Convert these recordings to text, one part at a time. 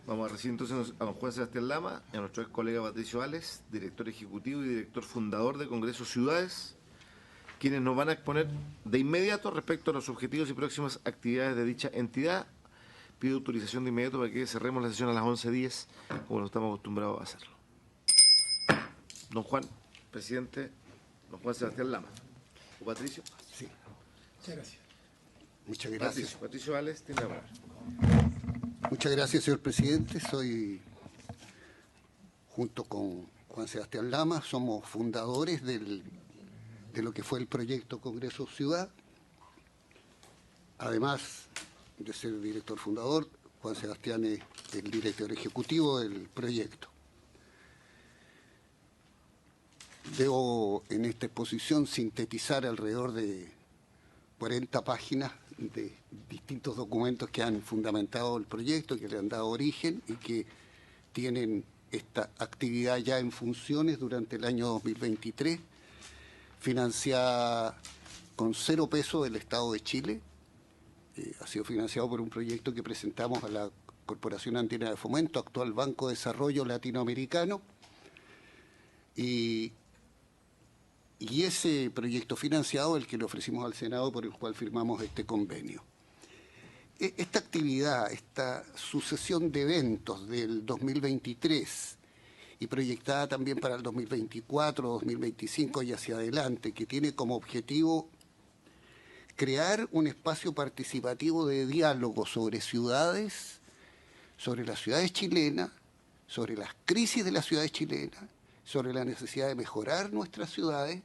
Vamos a recibir entonces a don Juan Sebastián Lama y a nuestro ex colega Patricio Ales, director ejecutivo y director fundador de Congreso Ciudades, quienes nos van a exponer de inmediato respecto a los objetivos y próximas actividades de dicha entidad. Pido autorización de inmediato para que cerremos la sesión a las 11:10, como lo estamos acostumbrados a hacerlo. Don Juan, presidente, don Juan Sebastián Lama. ¿O Patricio? Sí. Muchas gracias. Muchas gracias. Patricio Ales tiene la palabra. Muchas gracias, señor presidente. Soy, junto con Juan Sebastián Lama, somos fundadores de lo que fue el proyecto Congreso Ciudad. Además de ser director fundador, Juan Sebastián es el director ejecutivo del proyecto. Debo en esta exposición sintetizar alrededor de 40 páginas de distintos documentos que han fundamentado el proyecto, que le han dado origen y que tienen esta actividad ya en funciones durante el año 2023, financiada con 0 pesos del Estado de Chile. Ha sido financiado por un proyecto que presentamos a la Corporación Andina de Fomento, actual Banco de Desarrollo Latinoamericano, y ese proyecto financiado es el que le ofrecimos al Senado, por el cual firmamos este convenio. Esta actividad, esta sucesión de eventos del 2023 y proyectada también para el 2024, 2025 y hacia adelante, que tiene como objetivo crear un espacio participativo de diálogo sobre ciudades, sobre las ciudades chilenas, sobre las crisis de las ciudades chilenas, sobre la necesidad de mejorar nuestras ciudades,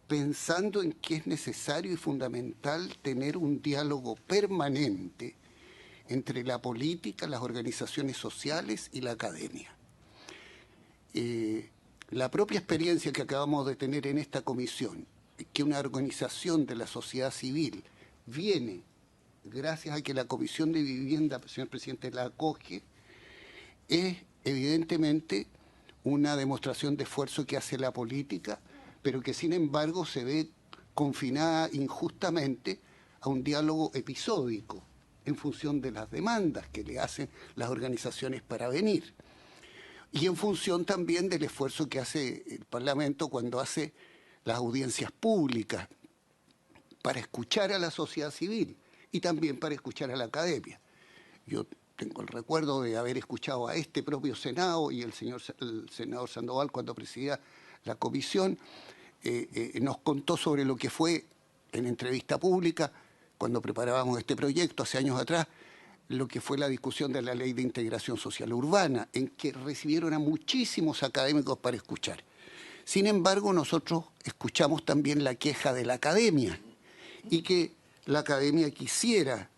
pensando en que es necesario y fundamental tener un diálogo permanente entre la política, las organizaciones sociales y la academia. La propia experiencia que acabamos de tener en esta comisión, que una organización de la sociedad civil viene, gracias a que la Comisión de Vivienda, señor presidente, la acoge, es evidentemente una demostración de esfuerzo que hace la política, pero que sin embargo se ve confinada injustamente a un diálogo episódico en función de las demandas que le hacen las organizaciones para venir. Y en función también del esfuerzo que hace el Parlamento cuando hace las audiencias públicas para escuchar a la sociedad civil y también para escuchar a la academia. Yo tengo el recuerdo de haber escuchado a este propio Senado y el senador Sandoval, cuando presidía la comisión, nos contó sobre lo que fue en entrevista pública, cuando preparábamos este proyecto hace años atrás, lo que fue la discusión de la Ley de Integración Social Urbana, en que recibieron a muchísimos académicos para escuchar. Sin embargo, nosotros escuchamos también la queja de la academia y que la academia quisiera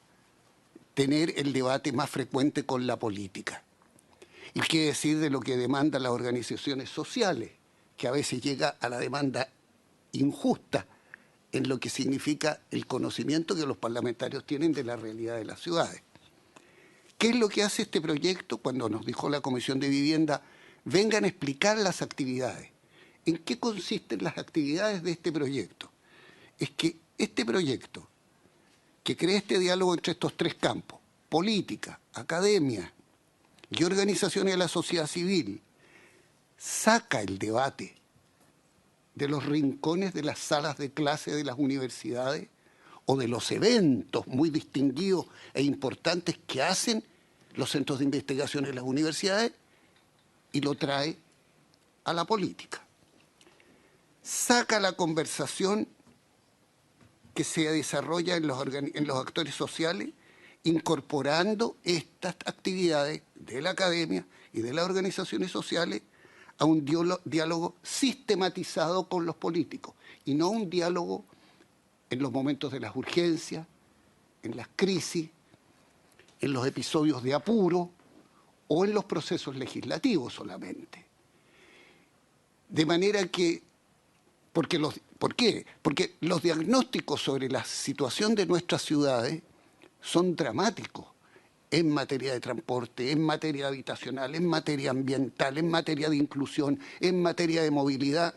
tener el debate más frecuente con la política. Y qué decir de lo que demandan las organizaciones sociales, que a veces llega a la demanda injusta en lo que significa el conocimiento que los parlamentarios tienen de la realidad de las ciudades. ¿Qué es lo que hace este proyecto? Cuando nos dijo la Comisión de Vivienda, vengan a explicar las actividades. ¿En qué consisten las actividades de este proyecto? Es que este proyecto, que crea este diálogo entre estos 3 campos, política, academia y organizaciones de la sociedad civil, saca el debate de los rincones de las salas de clase de las universidades o de los eventos muy distinguidos e importantes que hacen los centros de investigación en las universidades y lo trae a la política. Saca la conversación que se desarrolla en los actores sociales, incorporando estas actividades de la academia y de las organizaciones sociales a un diálogo sistematizado con los políticos y no un diálogo en los momentos de las urgencias, en las crisis, en los episodios de apuro o en los procesos legislativos solamente. De manera que, ¿por qué? Porque los diagnósticos sobre la situación de nuestras ciudades son dramáticos en materia de transporte, en materia habitacional, en materia ambiental, en materia de inclusión, en materia de movilidad.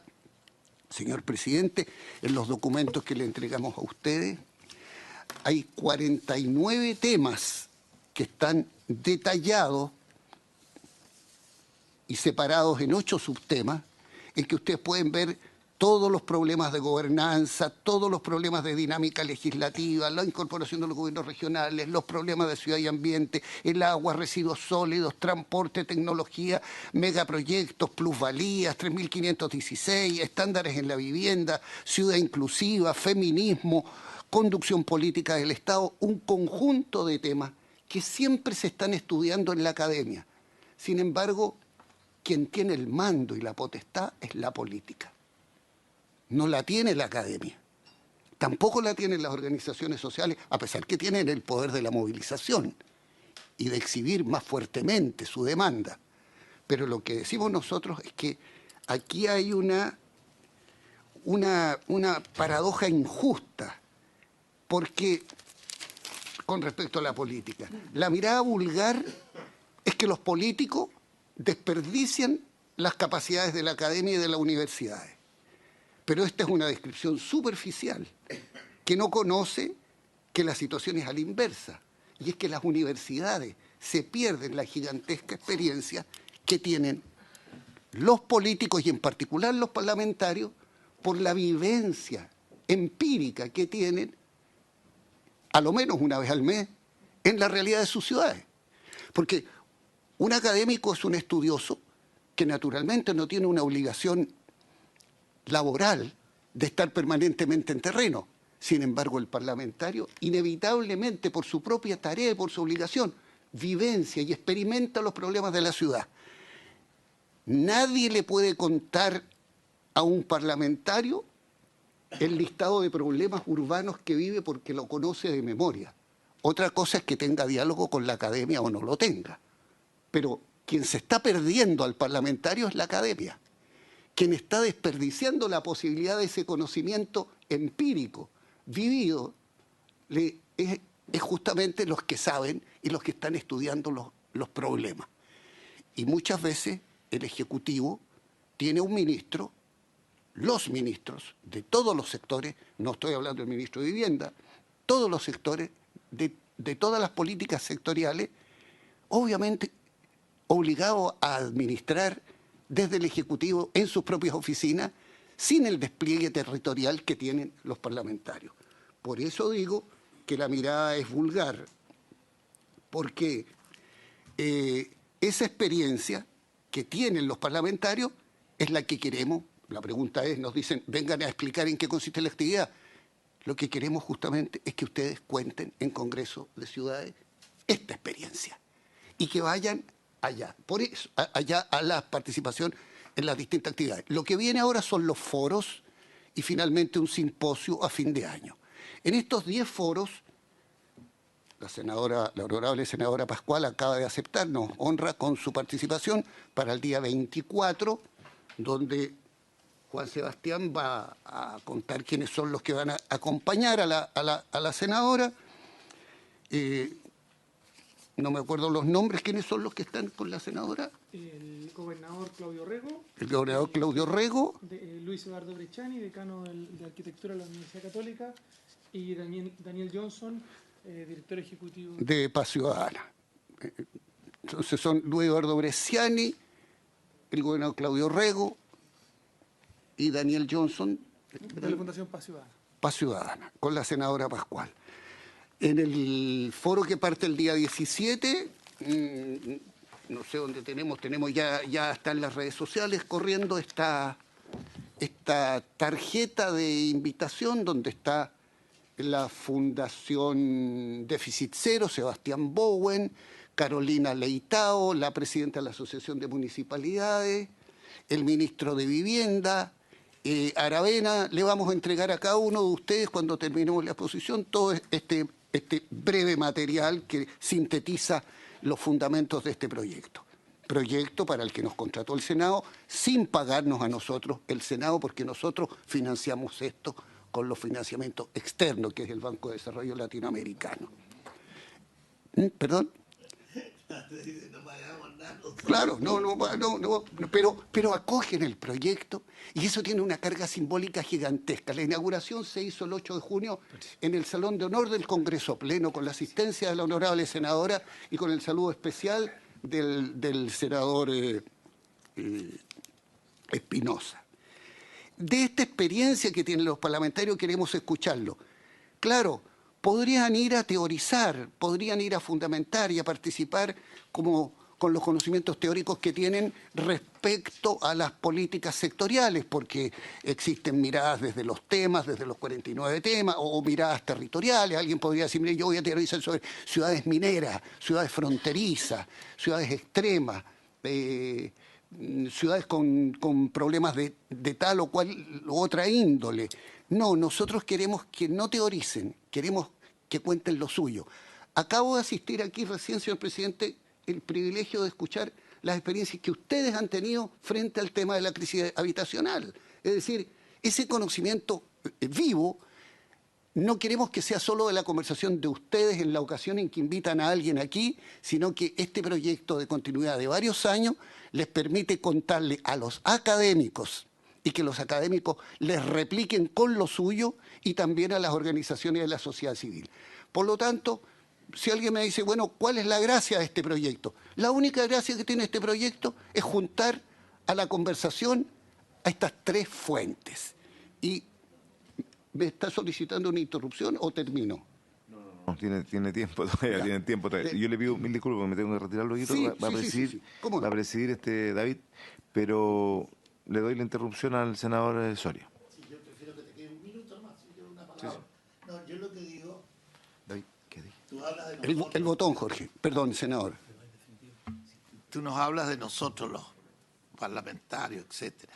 Señor presidente, en los documentos que le entregamos a ustedes hay 49 temas que están detallados y separados en 8 subtemas, en que ustedes pueden ver todos los problemas de gobernanza, todos los problemas de dinámica legislativa, la incorporación de los gobiernos regionales, los problemas de ciudad y ambiente, el agua, residuos sólidos, transporte, tecnología, megaproyectos, plusvalías, 3.516, estándares en la vivienda, ciudad inclusiva, feminismo, conducción política del Estado, un conjunto de temas que siempre se están estudiando en la academia. Sin embargo, quien tiene el mando y la potestad es la política. No la tiene la academia, tampoco la tienen las organizaciones sociales, a pesar que tienen el poder de la movilización y de exhibir más fuertemente su demanda. Pero lo que decimos nosotros es que aquí hay una paradoja injusta, porque con respecto a la política, la mirada vulgar es que los políticos desperdician las capacidades de la academia y de las universidades. Pero esta es una descripción superficial, que no conoce que la situación es a la inversa, y es que las universidades se pierden la gigantesca experiencia que tienen los políticos y en particular los parlamentarios por la vivencia empírica que tienen, a lo menos una vez al mes, en la realidad de sus ciudades. Porque un académico es un estudioso que naturalmente no tiene una obligación laboral de estar permanentemente en terreno. Sin embargo, el parlamentario, inevitablemente por su propia tarea y por su obligación, vivencia y experimenta los problemas de la ciudad. Nadie le puede contar a un parlamentario el listado de problemas urbanos que vive porque lo conoce de memoria. Otra cosa es que tenga diálogo con la academia o no lo tenga. Pero quien se está perdiendo al parlamentario es la academia. Quien está desperdiciando la posibilidad de ese conocimiento empírico, vivido, es justamente los que saben y los que están estudiando los problemas. Y muchas veces el Ejecutivo tiene un ministro, los ministros de todos los sectores, no estoy hablando del ministro de Vivienda, todos los sectores, de todas las políticas sectoriales, obviamente obligados a administrar desde el Ejecutivo en sus propias oficinas, sin el despliegue territorial que tienen los parlamentarios. Por eso digo que la mirada es vulgar, porque esa experiencia que tienen los parlamentarios es la que queremos. La pregunta es, nos dicen, vengan a explicar en qué consiste la actividad. Lo que queremos justamente es que ustedes cuenten en Congreso de Ciudades esta experiencia y que vayan allá, por eso, allá a la participación en las distintas actividades. Lo que viene ahora son los foros y finalmente un simposio a fin de año. En estos 10 foros, la honorable senadora Pascual acaba de aceptar, nos honra con su participación para el día 24, donde Juan Sebastián va a contar quiénes son los que van a acompañar a la senadora. No me acuerdo los nombres. ¿Quiénes son los que están con la senadora? El gobernador Claudio Rego. El gobernador Claudio Rego. Luis Eduardo Bresciani, decano de Arquitectura de la Universidad Católica. Y Daniel Johnson, director ejecutivo de Paz Ciudadana. Entonces son Luis Eduardo Bresciani, el gobernador Claudio Rego y Daniel Johnson. De la Fundación Paz Ciudadana. Paz Ciudadana, con la senadora Pascual. En el foro que parte el día 17, no sé dónde tenemos ya está en las redes sociales corriendo esta tarjeta de invitación donde está la Fundación Déficit Cero, Sebastián Bowen, Carolina Leitao, la presidenta de la Asociación de Municipalidades, el ministro de Vivienda, Aravena. Le vamos a entregar a cada uno de ustedes, cuando terminemos la exposición, todo este breve material que sintetiza los fundamentos de este proyecto. Proyecto para el que nos contrató el Senado, sin pagarnos a nosotros el Senado, porque nosotros financiamos esto con los financiamientos externos, que es el Banco de Desarrollo Latinoamericano. ¿Perdón? No pagamos nada nosotros. Claro, pero acogen el proyecto y eso tiene una carga simbólica gigantesca. La inauguración se hizo el 8 de junio en el Salón de Honor del Congreso Pleno, con la asistencia de la honorable senadora y con el saludo especial del senador Espinosa. De esta experiencia que tienen los parlamentarios queremos escucharlo. Claro, podrían ir a teorizar, podrían ir a fundamentar y a participar con los conocimientos teóricos que tienen respecto a las políticas sectoriales, porque existen miradas desde los temas, desde los 49 temas, o miradas territoriales. Alguien podría decir, mire, yo voy a teorizar sobre ciudades mineras, ciudades fronterizas, ciudades extremas, ciudades con problemas de tal o cual u otra índole. No, nosotros queremos que no teoricen, queremos que cuenten lo suyo. Acabo de asistir aquí recién, señor presidente, el privilegio de escuchar las experiencias que ustedes han tenido frente al tema de la crisis habitacional. Es decir, ese conocimiento vivo, no queremos que sea solo de la conversación de ustedes en la ocasión en que invitan a alguien aquí, sino que este proyecto de continuidad de varios años les permite contarle a los académicos y que los académicos les repliquen con lo suyo y también a las organizaciones de la sociedad civil. Por lo tanto, si alguien me dice, bueno, ¿cuál es la gracia de este proyecto? La única gracia que tiene este proyecto es juntar a la conversación a estas tres fuentes. ¿Y me está solicitando una interrupción o termino? No, tiene tiempo todavía, tiene tiempo todavía. Yo le pido mil disculpas, me tengo que retirar luego. Sí, va a presidir, sí. ¿Cómo no? va a presidir David, pero le doy la interrupción al senador Soria. Sí, yo prefiero que te quede un minuto más, si yo una palabra. Sí. No, yo lo que digo... David, ¿qué dije? Tú hablas de nosotros. El botón, Jorge. Perdón, senador. Tú nos hablas de nosotros los parlamentarios, etcétera.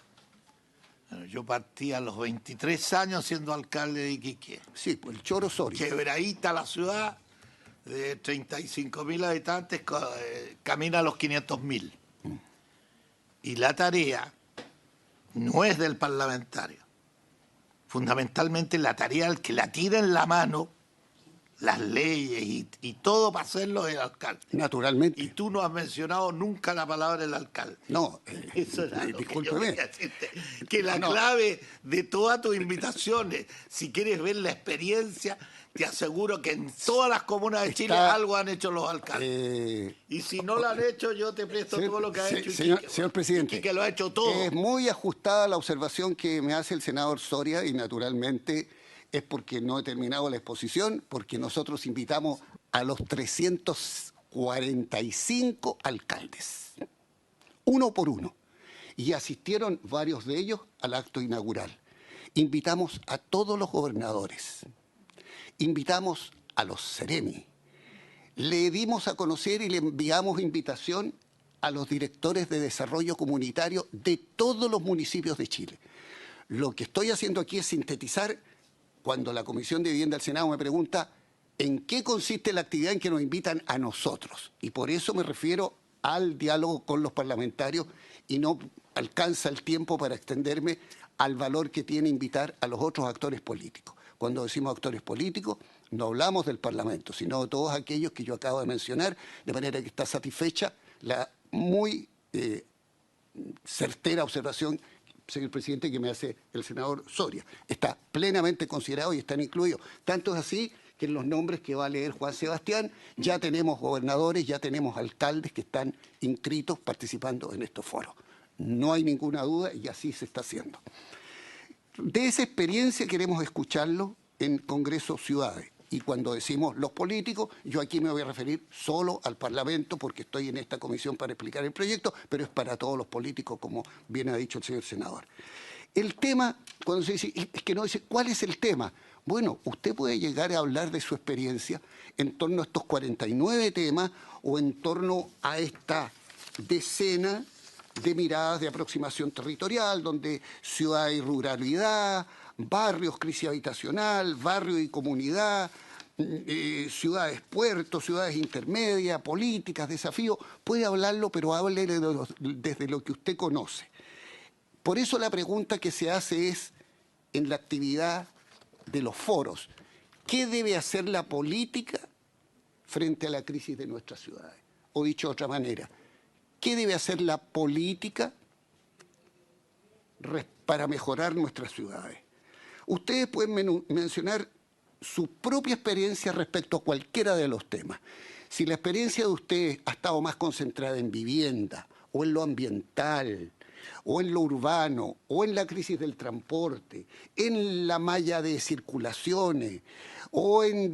Bueno, yo partí a los 23 años siendo alcalde de Iquique. Sí, pues el Choro Soria. Quebradita la ciudad, de 35.000 habitantes, camina a los 500.000. Y la tarea no es del parlamentario. Fundamentalmente la tarea del que la tira en la mano, las leyes y todo para hacerlo es el alcalde. Naturalmente. Y tú no has mencionado nunca la palabra del alcalde. No, Eso era lo que yo discúlpeme. quería decirte. Que la clave de todas tus invitaciones, si quieres ver la experiencia, te aseguro que en todas las comunas de Chile algo han hecho los alcaldes. Y si no lo han hecho, yo te presto todo lo que ha hecho Iquique. Señor presidente, Iquique lo ha hecho todo. es muy ajustada la observación que me hace el senador Soria y naturalmente es porque no he terminado la exposición, porque nosotros invitamos a los 345 alcaldes, uno por uno, y asistieron varios de ellos al acto inaugural. Invitamos a todos los gobernadores, invitamos a los seremi, le dimos a conocer y le enviamos invitación a los directores de desarrollo comunitario de todos los municipios de Chile. Lo que estoy haciendo aquí es sintetizar cuando la Comisión de Vivienda del Senado me pregunta en qué consiste la actividad en que nos invitan a nosotros. Y por eso me refiero al diálogo con los parlamentarios y no alcanza el tiempo para extenderme al valor que tiene invitar a los otros actores políticos. Cuando decimos actores políticos, no hablamos del Parlamento, sino de todos aquellos que yo acabo de mencionar, de manera que está satisfecha la muy certera observación, señor presidente, que me hace el senador Soria. Está plenamente considerado y están incluidos. Tanto es así que en los nombres que va a leer Juan Sebastián ya tenemos gobernadores, ya tenemos alcaldes que están inscritos participando en estos foros. No hay ninguna duda y así se está haciendo. De esa experiencia queremos escucharlo en Congreso Ciudades. Y cuando decimos los políticos, yo aquí me voy a referir solo al Parlamento porque estoy en esta comisión para explicar el proyecto, pero es para todos los políticos, como bien ha dicho el señor senador. El tema, cuando se dice, es que no dice, ¿cuál es el tema? Bueno, usted puede llegar a hablar de su experiencia en torno a estos 49 temas o en torno a esta decena de miradas de aproximación territorial, donde ciudad y ruralidad, barrios, crisis habitacional, barrio y comunidad, ciudades puertos, ciudades intermedias, políticas, desafíos, puede hablarlo, pero hable desde lo que usted conoce. Por eso la pregunta que se hace es, en la actividad de los foros, ¿qué debe hacer la política frente a la crisis de nuestras ciudades? O dicho de otra manera, ¿qué debe hacer la política para mejorar nuestras ciudades? Ustedes pueden mencionar su propia experiencia respecto a cualquiera de los temas. Si la experiencia de ustedes ha estado más concentrada en vivienda, o en lo ambiental, o en lo urbano, o en la crisis del transporte, en la malla de circulaciones, o en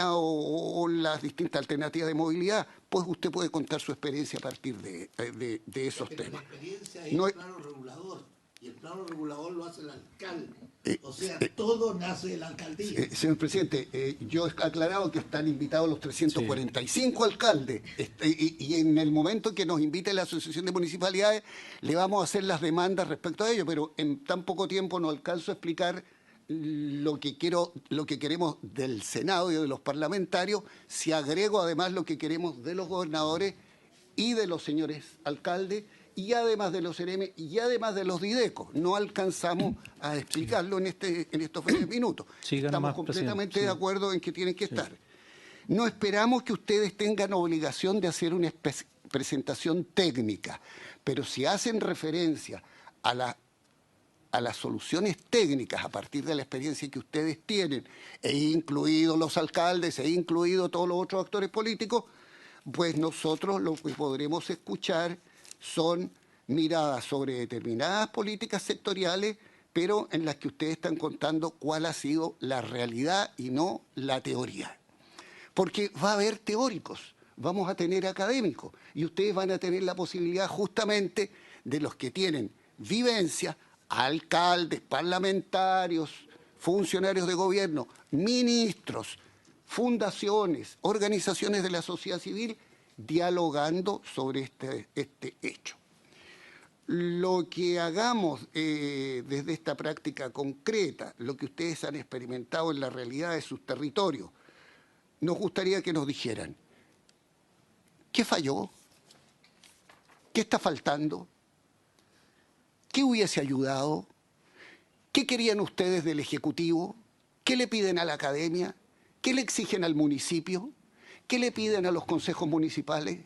o las distintas alternativas de movilidad, pues usted puede contar su experiencia a partir de esos temas. La experiencia es No el plano regulador, y el plano regulador lo hace el alcalde. O sea, todo nace de la alcaldía. Señor presidente, yo he aclarado que están invitados los 345 alcaldes, y en el momento que nos invite la Asociación de Municipalidades le vamos a hacer las demandas respecto a ello, pero en tan poco tiempo no alcanzo a explicar lo que queremos del Senado y de los parlamentarios, si agrego además lo que queremos de los gobernadores y de los señores alcaldes, y además de los CEREME, y además de los DIDECO. No alcanzamos a explicarlo en estos 20 minutos. Estamos completamente de acuerdo en que tienen que estar. No esperamos que ustedes tengan obligación de hacer una presentación técnica, pero si hacen referencia a las soluciones técnicas a partir de la experiencia que ustedes tienen, e incluidos los alcaldes, e incluidos todos los otros actores políticos, pues nosotros lo que podremos escuchar son miradas sobre determinadas políticas sectoriales, pero en las que ustedes están contando cuál ha sido la realidad y no la teoría. Porque va a haber teóricos, vamos a tener académicos, y ustedes van a tener la posibilidad justamente de los que tienen vivencia, alcaldes, parlamentarios, funcionarios de gobierno, ministros, fundaciones, organizaciones de la sociedad civil, dialogando sobre este hecho. Lo que hagamos desde esta práctica concreta, lo que ustedes han experimentado en la realidad de sus territorios, nos gustaría que nos dijeran, ¿qué falló? ¿Qué está faltando? ¿Qué hubiese ayudado? ¿Qué querían ustedes del Ejecutivo? ¿Qué le piden a la academia? ¿Qué le exigen al municipio? ¿Qué le piden a los consejos municipales?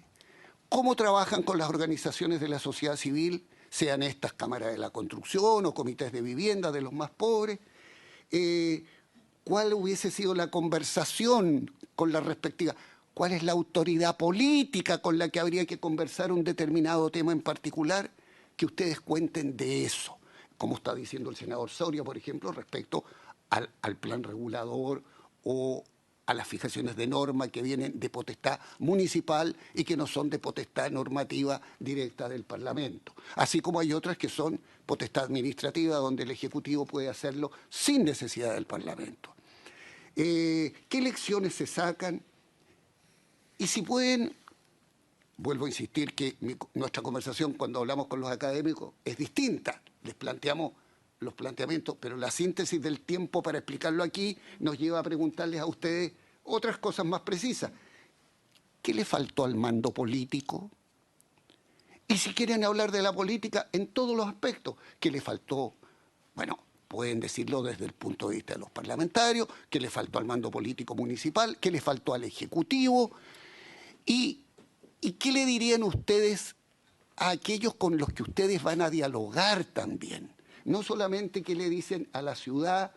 ¿Cómo trabajan con las organizaciones de la sociedad civil, sean estas cámaras de la construcción o comités de vivienda de los más pobres? ¿Cuál hubiese sido la conversación con la respectiva? ¿Cuál es la autoridad política con la que habría que conversar un determinado tema en particular? Que ustedes cuenten de eso, como está diciendo el senador Soria, por ejemplo, respecto al plan regulador o a las fijaciones de norma que vienen de potestad municipal y que no son de potestad normativa directa del Parlamento. Así como hay otras que son potestad administrativa, donde el Ejecutivo puede hacerlo sin necesidad del Parlamento. ¿Qué lecciones se sacan? Y si pueden, vuelvo a insistir que nuestra conversación cuando hablamos con los académicos es distinta. Les planteamos los planteamientos, pero la síntesis del tiempo para explicarlo aquí nos lleva a preguntarles a ustedes otras cosas más precisas. ¿Qué le faltó al mando político? Y si quieren hablar de la política en todos los aspectos, ¿qué le faltó? Bueno, pueden decirlo desde el punto de vista de los parlamentarios, ¿qué le faltó al mando político municipal? ¿Qué le faltó al Ejecutivo? ¿Y qué le dirían ustedes a aquellos con los que ustedes van a dialogar también? No solamente qué le dicen a la ciudad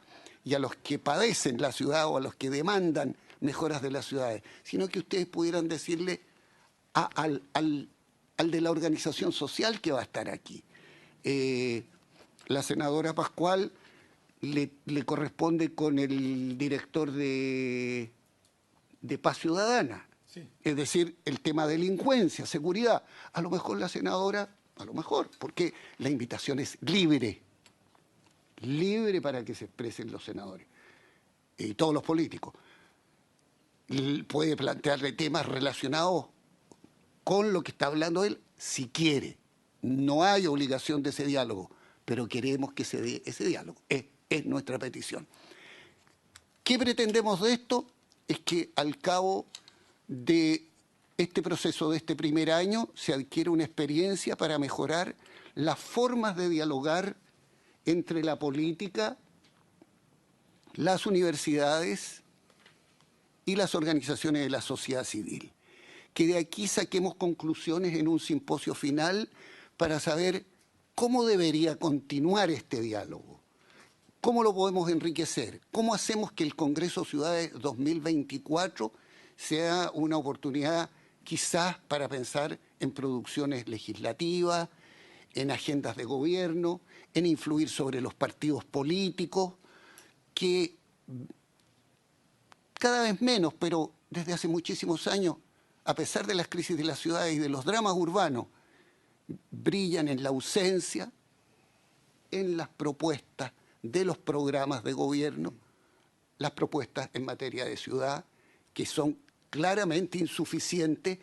y a los que padecen la ciudad o a los que demandan mejoras de las ciudades, sino que ustedes pudieran decirle al de la organización social que va a estar aquí. La senadora Pascual le corresponde con el director de Paz Ciudadana. Sí. Es decir, el tema delincuencia, seguridad. A lo mejor la senadora, porque la invitación es libre para que se expresen los senadores y todos los políticos. Puede plantearle temas relacionados con lo que está hablando él, si quiere. No hay obligación de ese diálogo, pero queremos que se dé ese diálogo. Es nuestra petición. ¿Qué pretendemos de esto? Es que al cabo de este proceso de este primer año se adquiere una experiencia para mejorar las formas de dialogar entre la política, las universidades y las organizaciones de la sociedad civil. que de aquí saquemos conclusiones en un simposio final para saber cómo debería continuar este diálogo. ¿Cómo lo podemos enriquecer? ¿Cómo hacemos que el Congreso Ciudades 2024 sea una oportunidad quizás para pensar en producciones legislativas, en agendas de gobierno, en influir sobre los partidos políticos, que cada vez menos, pero desde hace muchísimos años, a pesar de las crisis de las ciudades y de los dramas urbanos, brillan en la ausencia, en las propuestas de los programas de gobierno, las propuestas en materia de ciudad, que son claramente insuficientes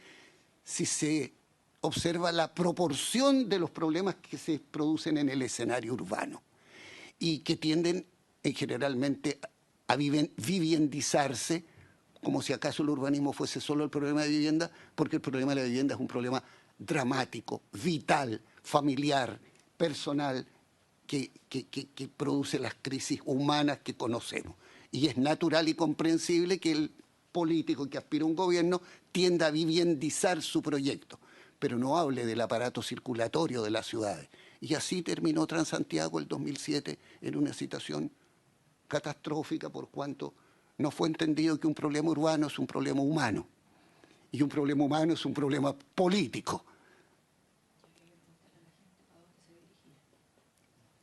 si se observa la proporción de los problemas que se producen en el escenario urbano y que tienden generalmente a viviendizarse, como si acaso el urbanismo fuese solo el problema de vivienda, porque el problema de la vivienda es un problema dramático, vital, familiar, personal, que produce las crisis humanas que conocemos. Y es natural y comprensible que el político que aspira a un gobierno tienda a viviendizar su proyecto, pero no hable del aparato circulatorio de las ciudades. Y así terminó Transantiago el 2007 en una situación catastrófica por cuanto no fue entendido que un problema urbano es un problema humano y un problema humano es un problema político.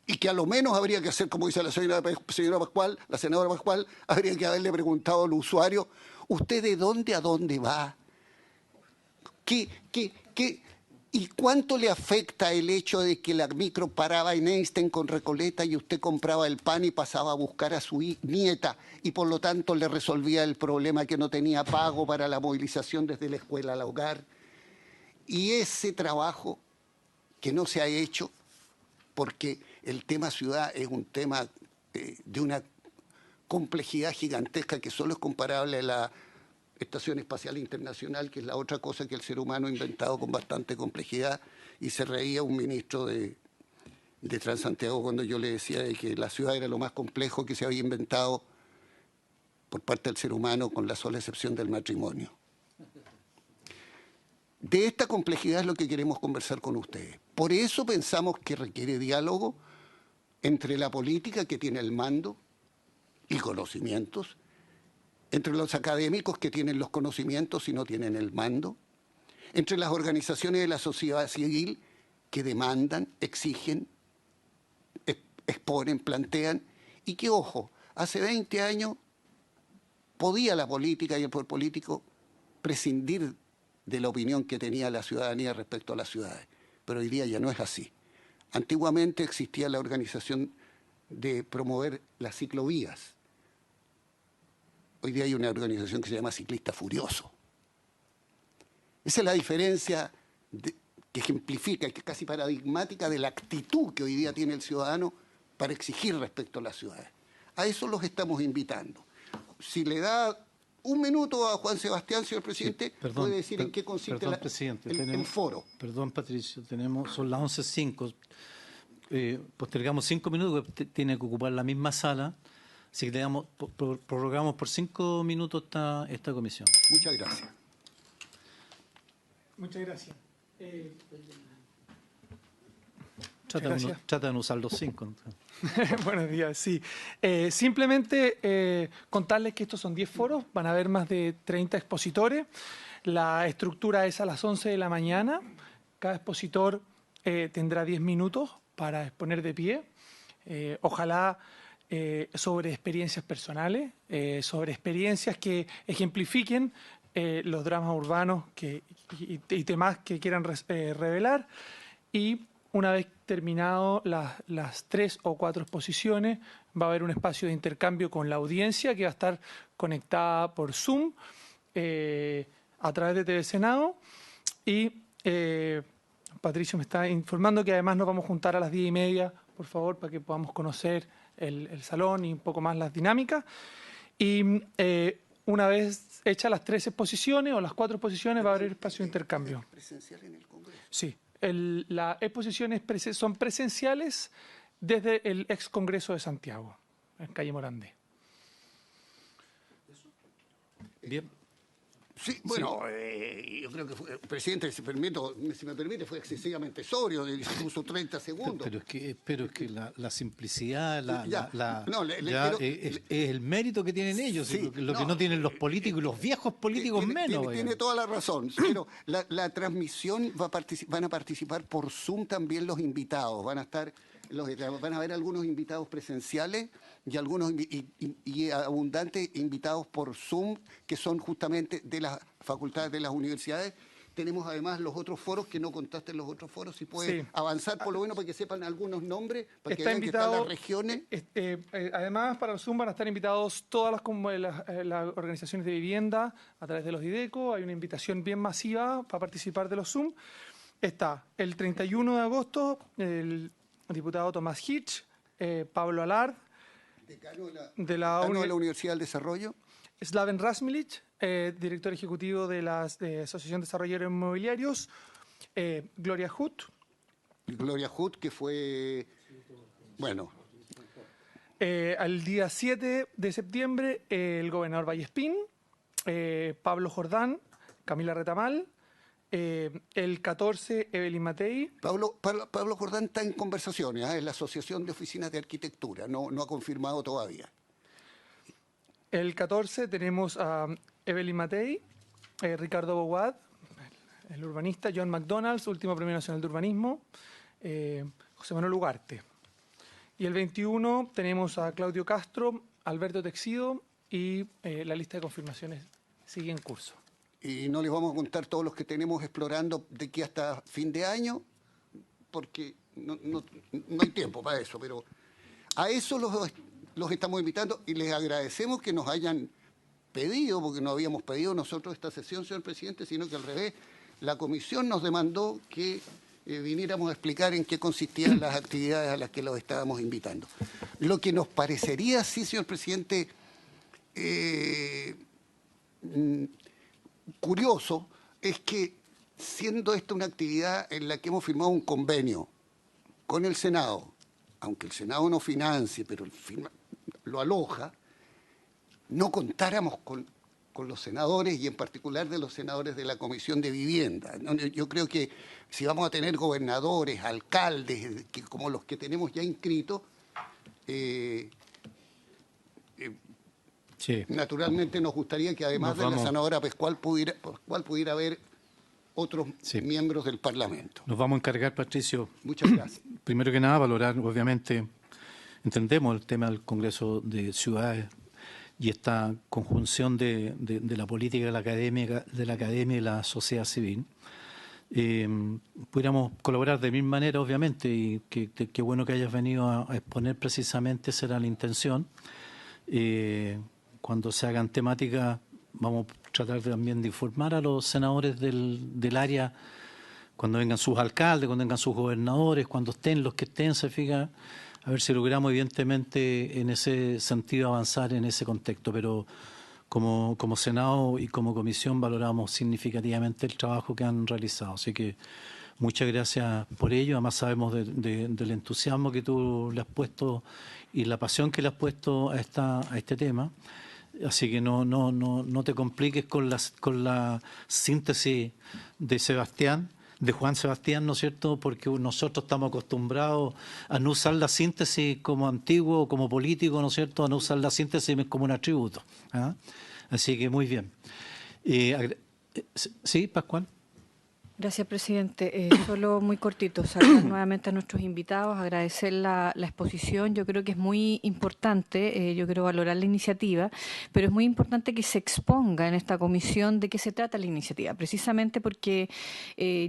Y que a lo menos habría que hacer, como dice la señora Pascual, la senadora Pascual, habría que haberle preguntado al usuario, ¿usted de dónde a dónde va? ¿Y cuánto le afecta el hecho de que la micro paraba en Einstein con Recoleta y usted compraba el pan y pasaba a buscar a su nieta y por lo tanto le resolvía el problema que no tenía pago para la movilización desde la escuela al hogar? Y ese trabajo que no se ha hecho, porque el tema ciudad es un tema de una complejidad gigantesca que solo es comparable a la Estación Espacial Internacional, que es la otra cosa que el ser humano ha inventado con bastante complejidad, y se reía un ministro de Transantiago cuando yo le decía de que la ciudad era lo más complejo que se había inventado por parte del ser humano, con la sola excepción del matrimonio. De esta complejidad es lo que queremos conversar con ustedes. Por eso pensamos que requiere diálogo entre la política, que tiene el mando y conocimientos, entre los académicos, que tienen los conocimientos y no tienen el mando, entre las organizaciones de la sociedad civil, que demandan, exigen, exponen, plantean, y que, ojo, hace 20 años podía la política y el poder político prescindir de la opinión que tenía la ciudadanía respecto a las ciudades, pero hoy día ya no es así. Antiguamente existía la organización de promover las ciclovías. Hoy día hay una organización que se llama Ciclista Furioso. Esa es la diferencia que ejemplifica, que es casi paradigmática de la actitud que hoy día tiene el ciudadano para exigir respecto a las ciudades. A eso los estamos invitando. Si le da un minuto a Juan Sebastián, señor presidente, sí, puede decir en qué consiste el foro. Perdón, Patricio, son las 11:05. Postergamos 5 minutos, porque tiene que ocupar la misma sala. Así que prorrogamos por 5 minutos esta comisión. Muchas gracias. Muchas gracias. Trata de no usar los 5. Buenos días, sí. Simplemente contarles que estos son 10 foros, van a haber más de 30 expositores. La estructura es a las 11 de la mañana. Cada expositor tendrá 10 minutos para exponer de pie. Ojalá sobre experiencias personales, sobre experiencias que ejemplifiquen los dramas urbanos y temas que quieran revelar. Y una vez terminado las 3 o 4 exposiciones, va a haber un espacio de intercambio con la audiencia que va a estar conectada por Zoom a través de TV Senado. Y Patricio me está informando que además nos vamos a juntar a las 10:30, por favor, para que podamos conocer el salón y un poco más las dinámicas. Y una vez hechas las 3 exposiciones o las 4 exposiciones, va a haber espacio de intercambio. ¿Presencial en el Congreso? Sí. Las exposiciones son presenciales desde el ex Congreso de Santiago, en calle Morandé. Bien. Sí, bueno, yo creo que fue, presidente, si me permite, fue excesivamente sobrio, incluso 30 segundos. Pero es que la simplicidad, es es el mérito que tienen ellos, Sí, lo que no tienen los políticos y los viejos políticos menos. Tiene toda la razón, pero la transmisión van a participar por Zoom también los invitados, van a haber algunos invitados presenciales y algunos y abundantes invitados por Zoom, que son justamente de las facultades de las universidades. Tenemos además los otros foros, que no contaste los otros foros, si puedes avanzar por lo menos para que sepan algunos nombres, para que vean que están las regiones. Además, para el Zoom van a estar invitados todas las organizaciones de vivienda a través de los IDECO. Hay una invitación bien masiva para participar de los Zoom. Está el 31 de agosto el diputado Tomás Hitch, Pablo Alard, decano de la Universidad del Desarrollo. Slaven Rasmilic, director ejecutivo de la Asociación de Desarrolladores Inmobiliarios, Gloria Huth. Gloria Huth, que fue, bueno. Al día 7 de septiembre, el gobernador Vallespín, Pablo Jordán, Camila Retamal, el 14, Evelyn Matei. Pablo Jordán está en conversaciones, en la Asociación de Oficinas de Arquitectura, no ha confirmado todavía. El 14 tenemos a Evelyn Matei, Ricardo Bouad, el urbanista, John McDonald's, último Premio Nacional de Urbanismo, José Manuel Ugarte. Y el 21 tenemos a Claudio Castro, Alberto Texido y la lista de confirmaciones sigue en curso. Y no les vamos a contar todos los que tenemos explorando de aquí hasta fin de año, porque no hay tiempo para eso, pero a eso los estamos invitando y les agradecemos que nos hayan pedido, porque no habíamos pedido nosotros esta sesión, señor presidente, sino que al revés, la comisión nos demandó que viniéramos a explicar en qué consistían las actividades a las que los estábamos invitando. Lo que nos parecería, sí, señor presidente, curioso, es que siendo esta una actividad en la que hemos firmado un convenio con el Senado, aunque el Senado no financie, pero lo aloja, no contáramos con los senadores y en particular de los senadores de la Comisión de Vivienda. Yo creo que si vamos a tener gobernadores, alcaldes, como los que tenemos ya inscritos, naturalmente nos gustaría que además de la senadora Pascual pudiera haber otros miembros del Parlamento. Nos vamos a encargar, Patricio. Muchas gracias. Primero que nada, valorar, obviamente, entendemos el tema del Congreso de Ciudades y esta conjunción de la política de la academia y la sociedad civil. Pudiéramos colaborar de mil maneras, obviamente, y qué bueno que hayas venido a exponer precisamente, esa era la intención. Cuando se hagan temáticas, vamos a tratar también de informar a los senadores del área, cuando vengan sus alcaldes, cuando vengan sus gobernadores, cuando estén los que estén, se fija, a ver si logramos evidentemente en ese sentido avanzar en ese contexto. Pero como Senado y como Comisión valoramos significativamente el trabajo que han realizado. Así que muchas gracias por ello. Además sabemos del entusiasmo que tú le has puesto y la pasión que le has puesto a este tema. Así que no te compliques con la síntesis de Juan Sebastián, ¿no es cierto? Porque nosotros estamos acostumbrados a no usar la síntesis como antiguo, como político, ¿no es cierto? A no usar la síntesis como un atributo. Así que muy bien. ¿Sí, Pascual? Gracias, presidente. Solo muy cortito, saludar nuevamente a nuestros invitados, agradecer la exposición. Yo creo que es muy importante, yo quiero valorar la iniciativa, pero es muy importante que se exponga en esta comisión de qué se trata la iniciativa, precisamente porque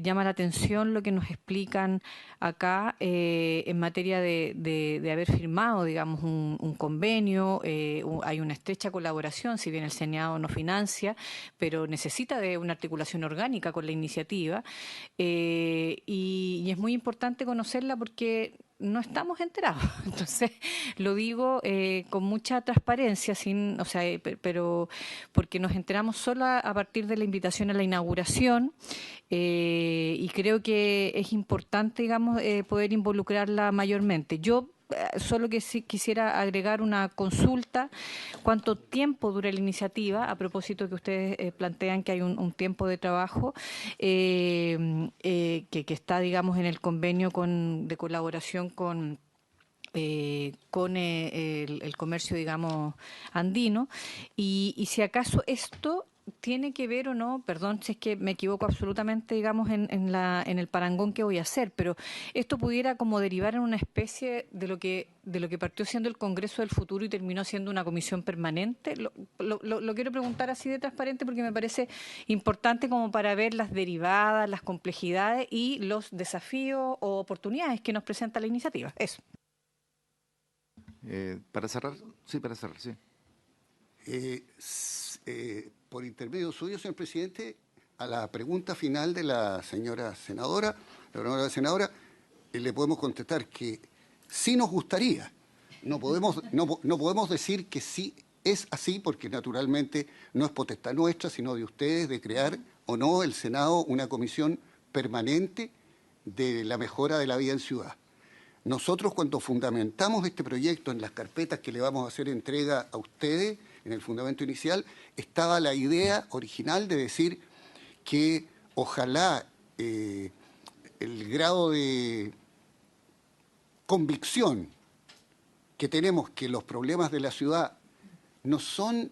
llama la atención lo que nos explican acá en materia de haber firmado, digamos, un convenio. Hay una estrecha colaboración, si bien el Senado no financia, pero necesita de una articulación orgánica con la iniciativa. Y es muy importante conocerla porque no estamos enterados. Entonces, lo digo con mucha transparencia, pero porque nos enteramos solo a partir de la invitación a la inauguración, y creo que es importante, digamos, poder involucrarla mayormente. Yo solo que sí quisiera agregar una consulta. ¿Cuánto tiempo dura la iniciativa? A propósito que ustedes plantean que hay un tiempo de trabajo que está, digamos, en el convenio de colaboración con el comercio, digamos, andino. Y si acaso esto tiene que ver o no, perdón si es que me equivoco absolutamente, digamos, en el parangón que voy a hacer, pero esto pudiera como derivar en una especie de lo que partió siendo el Congreso del Futuro y terminó siendo una comisión permanente. Lo quiero preguntar así de transparente porque me parece importante como para ver las derivadas, las complejidades y los desafíos o oportunidades que nos presenta la iniciativa. Eso. Para cerrar, sí. Por intermedio suyo, señor presidente, a la pregunta final de la señora senadora, le podemos contestar que sí nos gustaría. No podemos decir que sí es así, porque naturalmente no es potestad nuestra, sino de ustedes, de crear o no el Senado una comisión permanente de la mejora de la vida en ciudad. Nosotros, cuando fundamentamos este proyecto en las carpetas que le vamos a hacer entrega a ustedes, en el fundamento inicial, estaba la idea original de decir que ojalá el grado de convicción que tenemos que los problemas de la ciudad no son...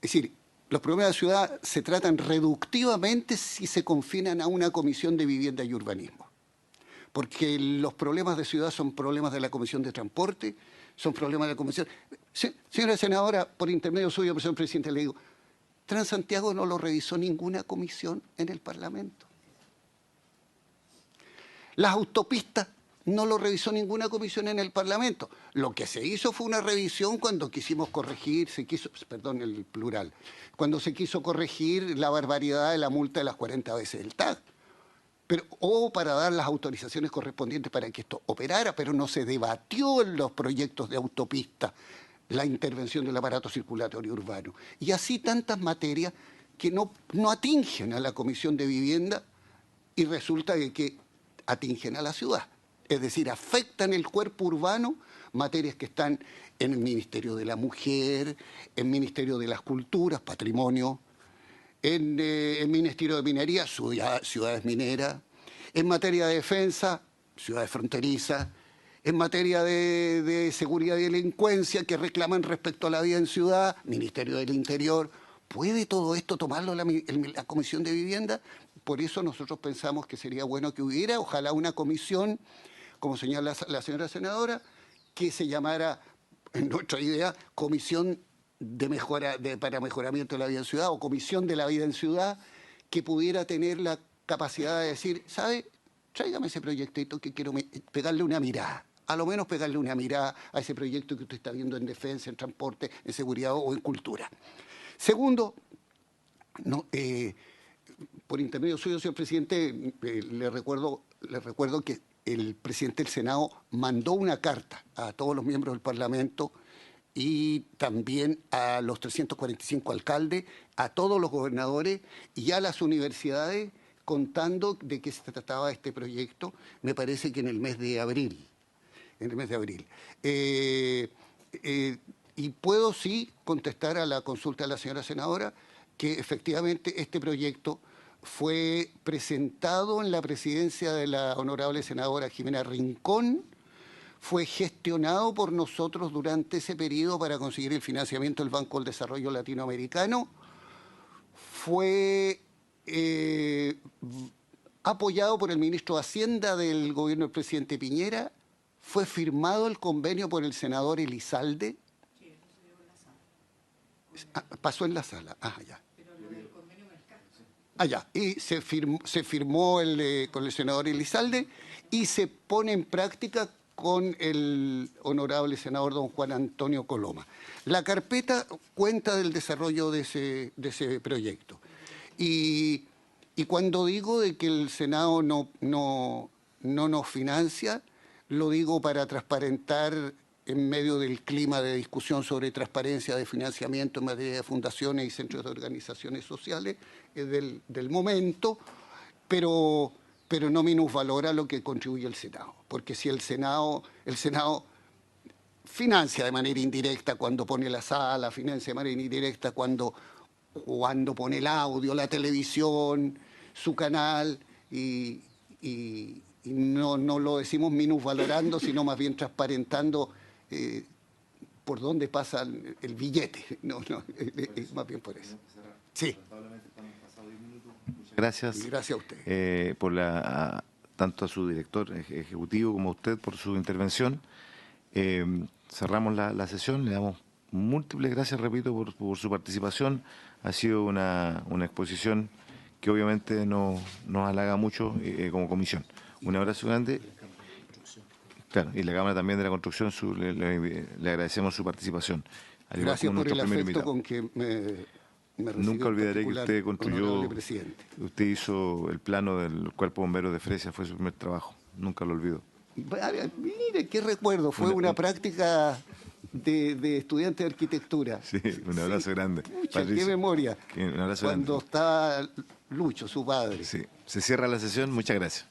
Es decir, los problemas de la ciudad se tratan reductivamente si se confinan a una comisión de vivienda y urbanismo. Porque los problemas de ciudad son problemas de la Comisión de Transporte, son problemas de la Comisión... Señora senadora, por intermedio suyo, señor presidente, le digo, Transantiago no lo revisó ninguna comisión en el Parlamento. Las autopistas no lo revisó ninguna comisión en el Parlamento. Lo que se hizo fue una revisión cuando quisimos corregir, cuando se quiso corregir la barbaridad de la multa de las 40 veces el TAG. O para dar las autorizaciones correspondientes para que esto operara, pero no se debatió en los proyectos de autopista la intervención del aparato circulatorio urbano. Y así tantas materias que no atingen a la Comisión de Vivienda y resulta que atingen a la ciudad. Es decir, afectan el cuerpo urbano, materias que están en el Ministerio de la Mujer, en el Ministerio de las Culturas, Patrimonio, en el Ministerio de Minería, ciudades mineras, en materia de defensa, ciudades fronterizas, en materia de seguridad y delincuencia que reclaman respecto a la vida en ciudad, Ministerio del Interior. ¿Puede todo esto tomarlo la Comisión de Vivienda? Por eso nosotros pensamos que sería bueno que hubiera, ojalá una comisión, como señala la señora senadora, que se llamara, en nuestra idea, Comisión para Mejoramiento de la Vida en Ciudad o Comisión de la Vida en Ciudad, que pudiera tener la capacidad de decir, ¿sabe? Tráigame ese proyectito que quiero pegarle una mirada. A lo menos pegarle una mirada a ese proyecto que usted está viendo en defensa, en transporte, en seguridad o en cultura. Segundo, por intermedio suyo, señor presidente, le recuerdo que el presidente del Senado mandó una carta a todos los miembros del Parlamento y también a los 345 alcaldes, a todos los gobernadores y a las universidades contando de qué se trataba este proyecto, me parece que en el mes de abril. Y puedo sí contestar a la consulta de la señora senadora que efectivamente este proyecto fue presentado en la presidencia de la honorable senadora Jimena Rincón, fue gestionado por nosotros durante ese periodo para conseguir el financiamiento del Banco del Desarrollo Latinoamericano, fue apoyado por el ministro de Hacienda del gobierno del presidente Piñera, fue firmado el convenio por el senador Elizalde. Sí, eso se dio en la sala. Pasó en la sala, ya. Pero lo del convenio en el caso. Ya, y se firmó con el senador Elizalde y se pone en práctica con el honorable senador don Juan Antonio Coloma. La carpeta cuenta del desarrollo de ese proyecto. Y cuando digo de que el Senado no nos financia, lo digo para transparentar en medio del clima de discusión sobre transparencia de financiamiento en materia de fundaciones y centros de organizaciones sociales del momento, pero pero no minusvalora lo que contribuye el Senado, porque si el Senado financia de manera indirecta cuando pone la sala, financia de manera indirecta cuando pone el audio, la televisión, su canal, y no lo decimos minusvalorando, sino más bien transparentando por dónde pasa el billete. No, es más bien por eso. Sí. Gracias. Y gracias a usted. Tanto a su director ejecutivo como a usted por su intervención. Cerramos la sesión, le damos múltiples gracias, repito, por su participación. Ha sido una exposición que obviamente nos halaga mucho como comisión. Un abrazo grande. Claro, y la Cámara también de la Construcción, le agradecemos su participación. Gracias por el afecto con que me recibió. Nunca olvidaré que usted construyó, presidente. usted hizo el plano del Cuerpo Bombero de Fresia, fue su primer trabajo, nunca lo olvido. Mire, qué recuerdo, fue una práctica de estudiante de arquitectura. Sí, un abrazo grande. Pucha, qué memoria. Un abrazo Cuando grande. está Lucho, su padre. Sí, se cierra la sesión, muchas gracias.